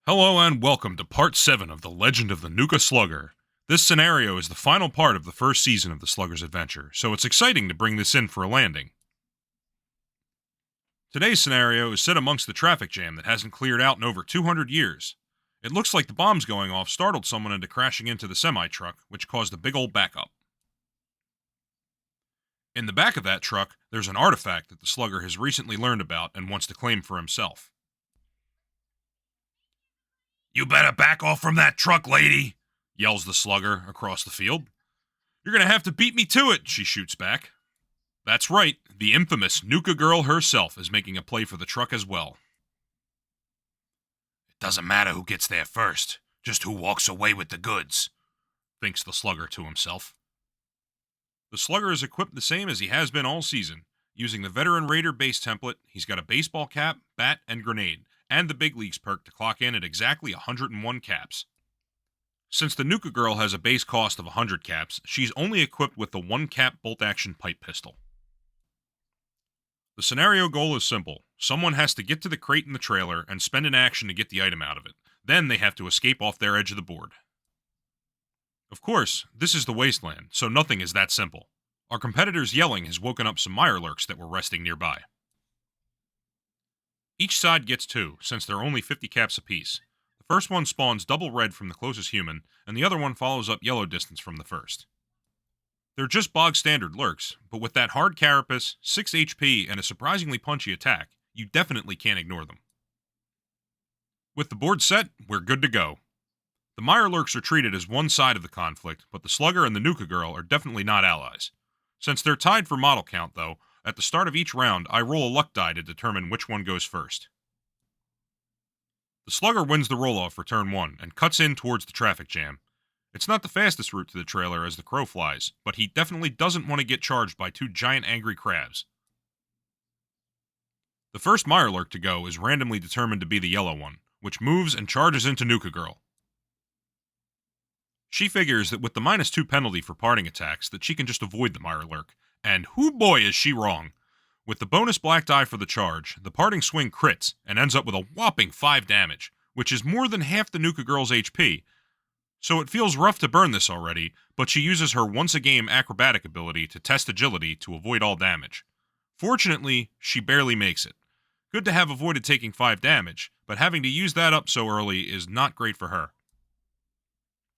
Hello and welcome to Part 7 of The Legend of the Nuka Slugger. This scenario is the final part of the first season of the Slugger's adventure, so it's exciting to bring this in for a landing. Today's scenario is set amongst the traffic jam that hasn't cleared out in over 200 years. It looks like the bombs going off startled someone into crashing into the semi-truck, which caused a big old backup. In the back of that truck, there's an artifact that the Slugger has recently learned about and wants to claim for himself. "You better back off from that truck, lady," yells the Slugger across the field. "You're gonna have to beat me to it," she shoots back. That's right, the infamous Nuka-girl herself is making a play for the truck as well. "It doesn't matter who gets there first, just who walks away with the goods," thinks the Slugger to himself. The Slugger is equipped the same as he has been all season. Using the Veteran Raider base template, he's got a baseball cap, bat, and grenade, and the Big Leagues perk to clock in at exactly 101 caps. Since the Nuka-girl has a base cost of 100 caps, she's only equipped with the 1-cap bolt-action pipe pistol. The scenario goal is simple. Someone has to get to the crate in the trailer and spend an action to get the item out of it. Then they have to escape off their edge of the board. Of course, this is the Wasteland, so nothing is that simple. Our competitor's yelling has woken up some mirelurks that were resting nearby. Each side gets 2, since they're only 50 caps apiece. The first one spawns double red from the closest human, and the other one follows up yellow distance from the first. They're just bog standard lurks, but with that hard carapace, 6 HP, and a surprisingly punchy attack, you definitely can't ignore them. With the board set, we're good to go. The mirelurks are treated as one side of the conflict, but the Slugger and the Nuka-girl are definitely not allies. Since they're tied for model count, though, at the start of each round, I roll a luck die to determine which one goes first. The Slugger wins the roll-off for turn 1 and cuts in towards the traffic jam. It's not the fastest route to the trailer as the crow flies, but he definitely doesn't want to get charged by 2 giant angry crabs. The first mirelurk to go is randomly determined to be the yellow one, which moves and charges into Nuka-girl. She figures that with the -2 penalty for parting attacks that she can just avoid the mirelurk, and hoo boy is she wrong. With the bonus black die for the charge, the parting swing crits and ends up with a whopping 5 damage, which is more than half the Nuka-girl's HP. So it feels rough to burn this already, but she uses her once-a-game acrobatic ability to test agility to avoid all damage. Fortunately, she barely makes it. Good to have avoided taking 5 damage, but having to use that up so early is not great for her.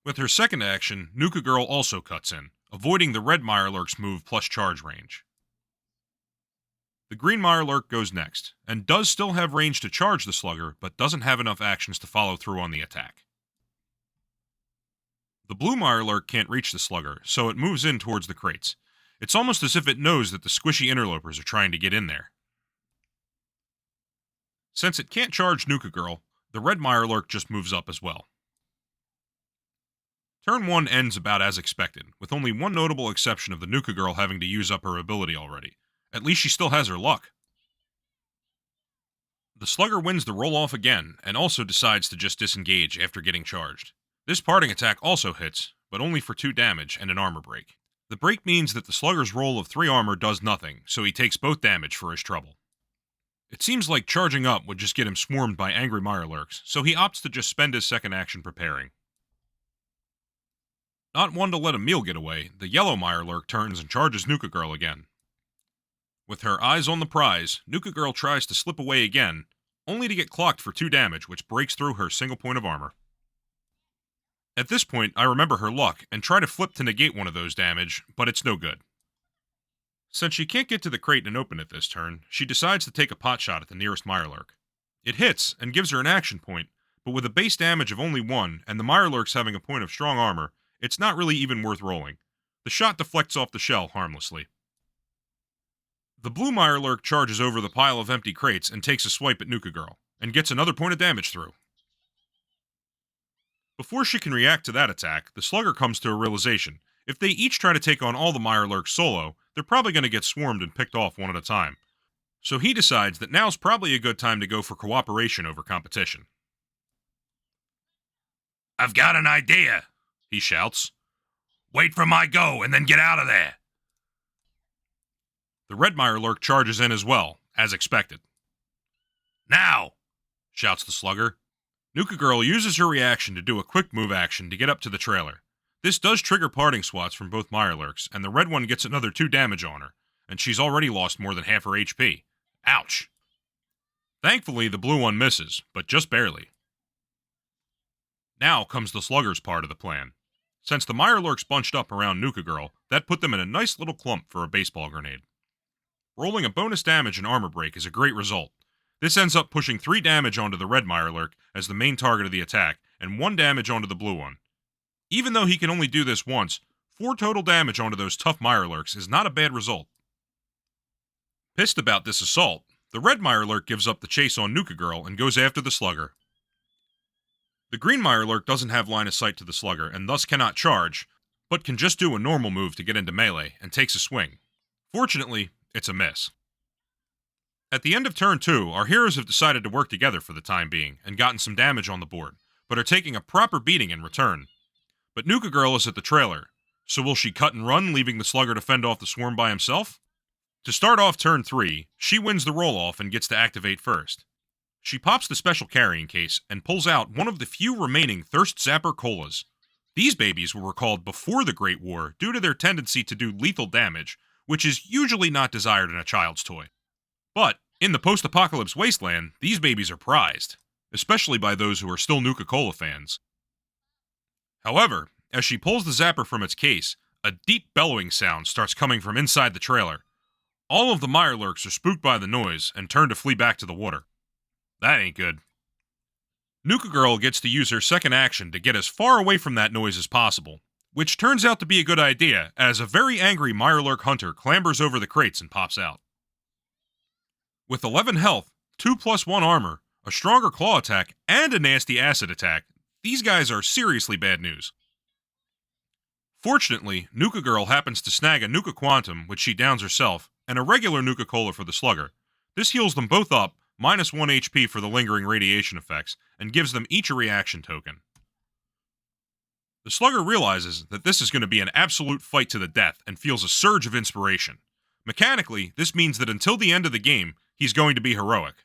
With her second action, Nuka-girl also cuts in, avoiding the red mirelurk's move plus charge range. The green mirelurk goes next, and does still have range to charge the Slugger, but doesn't have enough actions to follow through on the attack. The blue mirelurk can't reach the Slugger, so it moves in towards the crates. It's almost as if it knows that the squishy interlopers are trying to get in there. Since it can't charge Nuka-girl, the red mirelurk just moves up as well. Turn 1 ends about as expected, with only one notable exception of the Nuka-girl having to use up her ability already. At least she still has her luck. The Slugger wins the roll-off again, and also decides to just disengage after getting charged. This parting attack also hits, but only for 2 damage and an armor break. The break means that the Slugger's roll of 3 armor does nothing, so he takes both damage for his trouble. It seems like charging up would just get him swarmed by angry mirelurks, so he opts to just spend his second action preparing. Not one to let a meal get away, the yellow mirelurk turns and charges Nuka-girl again. With her eyes on the prize, Nuka-girl tries to slip away again, only to get clocked for 2 damage, which breaks through her single point of armor. At this point, I remember her luck, and try to flip to negate one of those damage, but it's no good. Since she can't get to the crate and open it this turn, she decides to take a pot shot at the nearest mirelurk. It hits, and gives her an action point, but with a base damage of only 1, and the mirelurks having a point of strong armor, it's not really even worth rolling. The shot deflects off the shell harmlessly. The blue mirelurk charges over the pile of empty crates and takes a swipe at Nuka-girl, and gets another point of damage through. Before she can react to that attack, the Slugger comes to a realization. If they each try to take on all the mirelurks solo, they're probably going to get swarmed and picked off one at a time. So he decides that now's probably a good time to go for cooperation over competition. "I've got an idea," he shouts. "Wait for my go and then get out of there." The red mirelurk charges in as well, as expected. "Now!" shouts the Slugger. Nuka Girl uses her reaction to do a quick move action to get up to the trailer. This does trigger parting swats from both Mirelurks, and the red one gets another 2 damage on her, and she's already lost more than half her HP. Ouch! Thankfully, the blue one misses, but just barely. Now comes the Slugger's part of the plan. Since the Mirelurks bunched up around Nuka Girl, that put them in a nice little clump for a baseball grenade. Rolling a bonus damage and armor break is a great result. This ends up pushing 3 damage onto the red Mirelurk as the main target of the attack, and 1 damage onto the blue one. Even though he can only do this once, 4 total damage onto those tough Mirelurks is not a bad result. Pissed about this assault, the red Mirelurk gives up the chase on Nuka Girl and goes after the Slugger. The green Mirelurk doesn't have line of sight to the Slugger and thus cannot charge, but can just do a normal move to get into melee and takes a swing. Fortunately, it's a miss. At the end of turn 2, our heroes have decided to work together for the time being and gotten some damage on the board, but are taking a proper beating in return. But Nuka Girl is at the trailer, so will she cut and run, leaving the Slugger to fend off the swarm by himself? To start off turn 3, she wins the roll-off and gets to activate first. She pops the special carrying case and pulls out one of the few remaining Thirst Zapper Colas. These babies were recalled before the Great War due to their tendency to do lethal damage, which is usually not desired in a child's toy. But, in the post-apocalypse Wasteland, these babies are prized, especially by those who are still Nuka-Cola fans. However, as she pulls the zapper from its case, a deep bellowing sound starts coming from inside the trailer. All of the Mirelurks are spooked by the noise and turn to flee back to the water. That ain't good. Nuka Girl gets to use her second action to get as far away from that noise as possible, which turns out to be a good idea as a very angry Mirelurk hunter clambers over the crates and pops out. With 11 health, 2+1 armor, a stronger claw attack, and a nasty acid attack, these guys are seriously bad news. Fortunately, Nuka Girl happens to snag a Nuka Quantum, which she downs herself, and a regular Nuka Cola for the Slugger. This heals them both up, -1 HP for the lingering radiation effects, and gives them each a reaction token. The Slugger realizes that this is going to be an absolute fight to the death and feels a surge of inspiration. Mechanically, this means that until the end of the game, he's going to be heroic.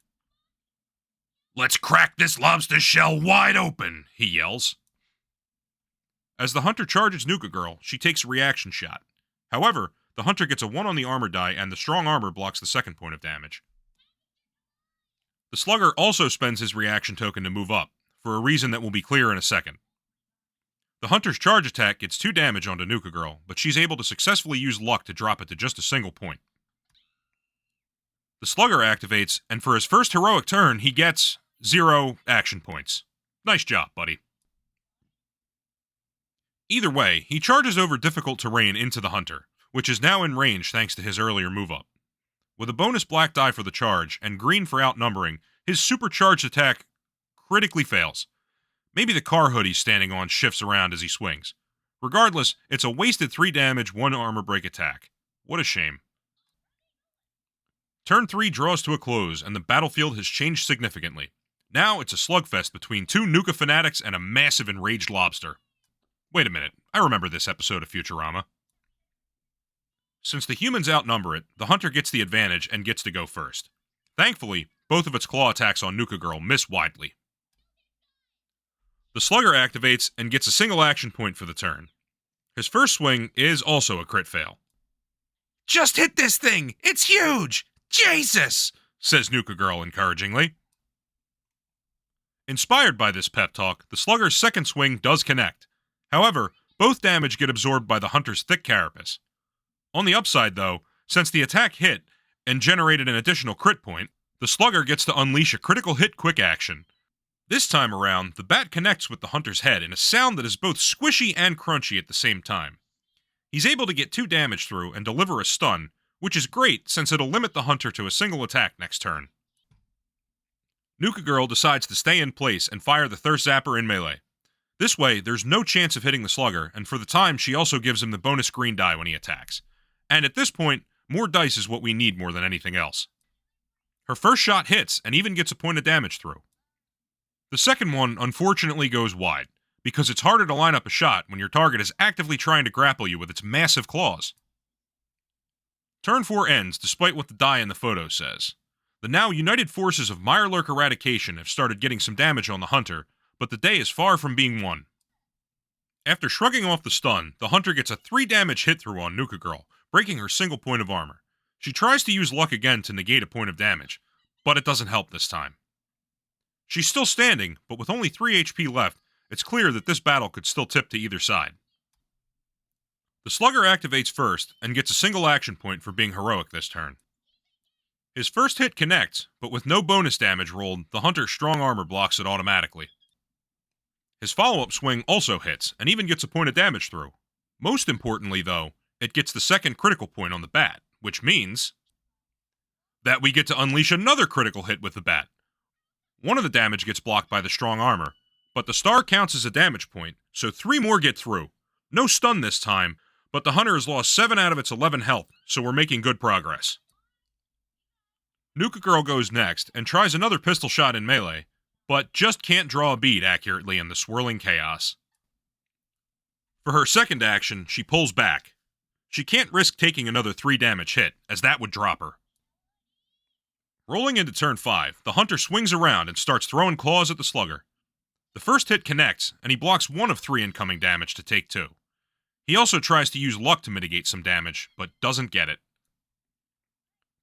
"Let's crack this lobster shell wide open," he yells. As the hunter charges Nuka Girl, she takes a reaction shot. However, the hunter gets a 1 on the armor die and the strong armor blocks the second point of damage. The Slugger also spends his reaction token to move up, for a reason that will be clear in a second. The hunter's charge attack gets 2 damage onto Nuka Girl, but she's able to successfully use luck to drop it to just a single point. The Slugger activates, and for his first heroic turn, he gets 0 action points. Nice job, buddy. Either way, he charges over difficult terrain into the hunter, which is now in range thanks to his earlier move-up. With a bonus black die for the charge, and green for outnumbering, his supercharged attack critically fails. Maybe the car hood he's standing on shifts around as he swings. Regardless, it's a wasted 3 damage, 1 armor break attack. What a shame. Turn 3 draws to a close, and the battlefield has changed significantly. Now it's a slugfest between 2 Nuka fanatics and a massive enraged lobster. Wait a minute, I remember this episode of Futurama. Since the humans outnumber it, the hunter gets the advantage and gets to go first. Thankfully, both of its claw attacks on Nuka Girl miss widely. The Slugger activates and gets a single action point for the turn. His first swing is also a crit fail. "Just hit this thing! It's huge! Jesus!" says Nuka Girl encouragingly. Inspired by this pep talk, the Slugger's second swing does connect. However, both damage get absorbed by the hunter's thick carapace. On the upside, though, since the attack hit and generated an additional crit point, the Slugger gets to unleash a critical hit quick action. This time around, the bat connects with the hunter's head in a sound that is both squishy and crunchy at the same time. He's able to get 2 damage through and deliver a stun, which is great since it'll limit the hunter to a single attack next turn. Nuka Girl decides to stay in place and fire the Thirst Zapper in melee. This way, there's no chance of hitting the Slugger, and for the time, she also gives him the bonus green die when he attacks. And at this point, more dice is what we need more than anything else. Her first shot hits, and even gets a point of damage through. The second one, unfortunately, goes wide, because it's harder to line up a shot when your target is actively trying to grapple you with its massive claws. Turn 4 ends, despite what the die in the photo says. The now united forces of Mirelurk eradication have started getting some damage on the hunter, but the day is far from being won. After shrugging off the stun, the hunter gets a 3 damage hit through on Nuka-girl, breaking her single point of armor. She tries to use luck again to negate a point of damage, but it doesn't help this time. She's still standing, but with only 3 HP left, it's clear that this battle could still tip to either side. The Slugger activates first and gets a single action point for being heroic this turn. His first hit connects, but with no bonus damage rolled, the hunter's strong armor blocks it automatically. His follow-up swing also hits, and even gets a point of damage through. Most importantly, though, it gets the second critical point on the bat, which means that we get to unleash another critical hit with the bat. One of the damage gets blocked by the strong armor, but the star counts as a damage point, so 3 more get through. No stun this time, but the hunter has lost 7 out of its 11 health, so we're making good progress. Nuka-girl goes next and tries another pistol shot in melee, but just can't draw a bead accurately in the swirling chaos. For her second action, she pulls back. She can't risk taking another 3 damage hit, as that would drop her. Rolling into turn 5, the hunter swings around and starts throwing claws at the slugger. The first hit connects, and he blocks 1 of 3 incoming damage to take 2. He also tries to use luck to mitigate some damage, but doesn't get it.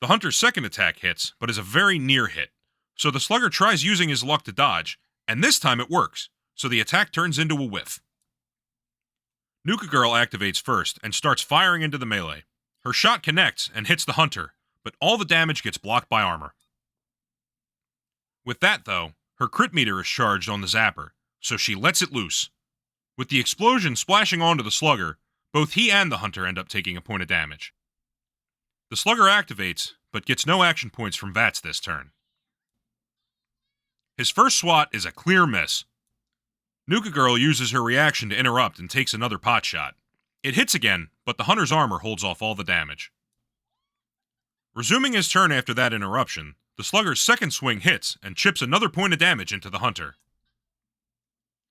The hunter's second attack hits, but is a very near hit, so the slugger tries using his luck to dodge, and this time it works, so the attack turns into a whiff. Nuka-girl activates first and starts firing into the melee. Her shot connects and hits the hunter, but all the damage gets blocked by armor. With that, though, her crit meter is charged on the zapper, so she lets it loose. With the explosion splashing onto the slugger, both he and the hunter end up taking a point of damage. The slugger activates, but gets no action points from VATS this turn. His first swat is a clear miss. Nuka-girl uses her reaction to interrupt and takes another pot shot. It hits again, but the hunter's armor holds off all the damage. Resuming his turn after that interruption, the slugger's second swing hits and chips another point of damage into the hunter.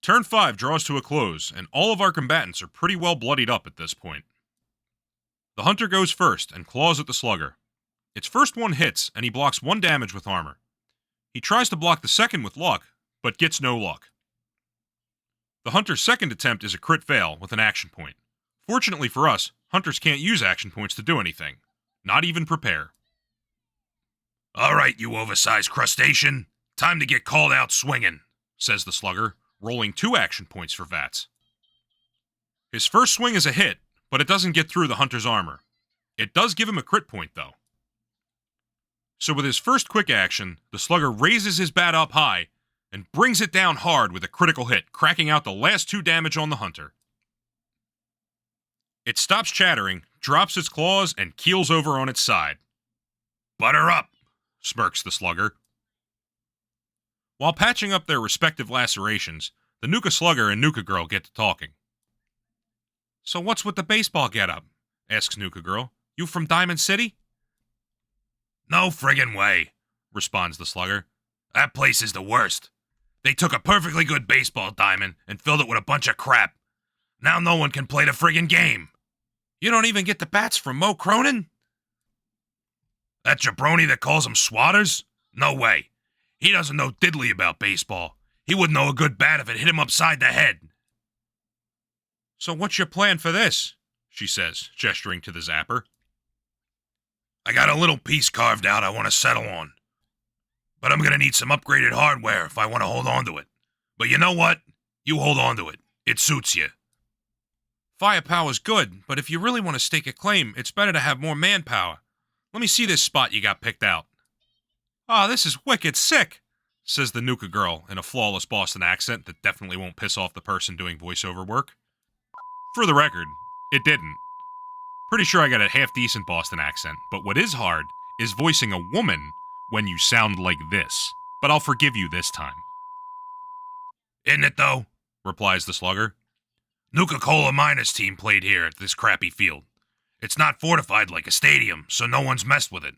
Turn 5 draws to a close, and all of our combatants are pretty well bloodied up at this point. The hunter goes first and claws at the slugger. Its first one hits, and he blocks 1 damage with armor. He tries to block the second with luck, but gets no luck. The hunter's second attempt is a crit fail with an action point. Fortunately for us, hunters can't use action points to do anything. Not even prepare. "Alright, you oversized crustacean. Time to get called out swinging," says the slugger, rolling 2 action points for VATS. His first swing is a hit, but it doesn't get through the hunter's armor. It does give him a crit point, though. So with his first quick action, the slugger raises his bat up high and brings it down hard with a critical hit, cracking out the last 2 damage on the hunter. It stops chattering, drops its claws, and keels over on its side. "Butter up," smirks the slugger. While patching up their respective lacerations, the Nuka Slugger and Nuka-girl get to talking. "So what's with the baseball getup?" asks Nuka-girl. "You from Diamond City?" "No friggin' way," responds the slugger. "That place is the worst. They took a perfectly good baseball diamond and filled it with a bunch of crap. Now no one can play the friggin' game." "You don't even get the bats from Mo Cronin?" "That jabroni that calls them swatters? No way. He doesn't know diddly about baseball. He wouldn't know a good bat if it hit him upside the head." "So what's your plan for this?" she says, gesturing to the zapper. "I got a little piece carved out I want to settle on. But I'm going to need some upgraded hardware if I want to hold on to it. But you know what? You hold on to it. It suits you." "Firepower's good, but if you really want to stake a claim, it's better to have more manpower. Let me see this spot you got picked out." "Oh, this is wicked sick," says the Nuka-girl in a flawless Boston accent that definitely won't piss off the person doing voiceover work. For the record, it didn't. Pretty sure I got a half-decent Boston accent, but what is hard is voicing a woman when you sound like this. But I'll forgive you this time. "Isn't it, though?" replies the slugger. "Nuka-Cola Miners team played here at this crappy field. It's not fortified like a stadium, so no one's messed with it.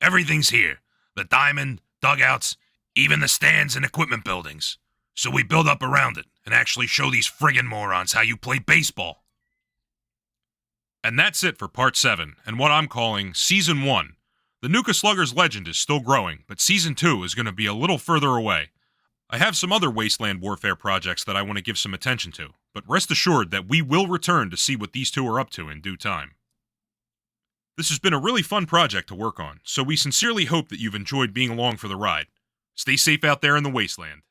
Everything's here. The diamond, dugouts, even the stands and equipment buildings. So we build up around it and actually show these friggin' morons how you play baseball." And that's it for Part 7, and what I'm calling Season 1. The Nuka Slugger's legend is still growing, but Season 2 is going to be a little further away. I have some other Wasteland Warfare projects that I want to give some attention to, but rest assured that we will return to see what these two are up to in due time. This has been a really fun project to work on, so we sincerely hope that you've enjoyed being along for the ride. Stay safe out there in the Wasteland.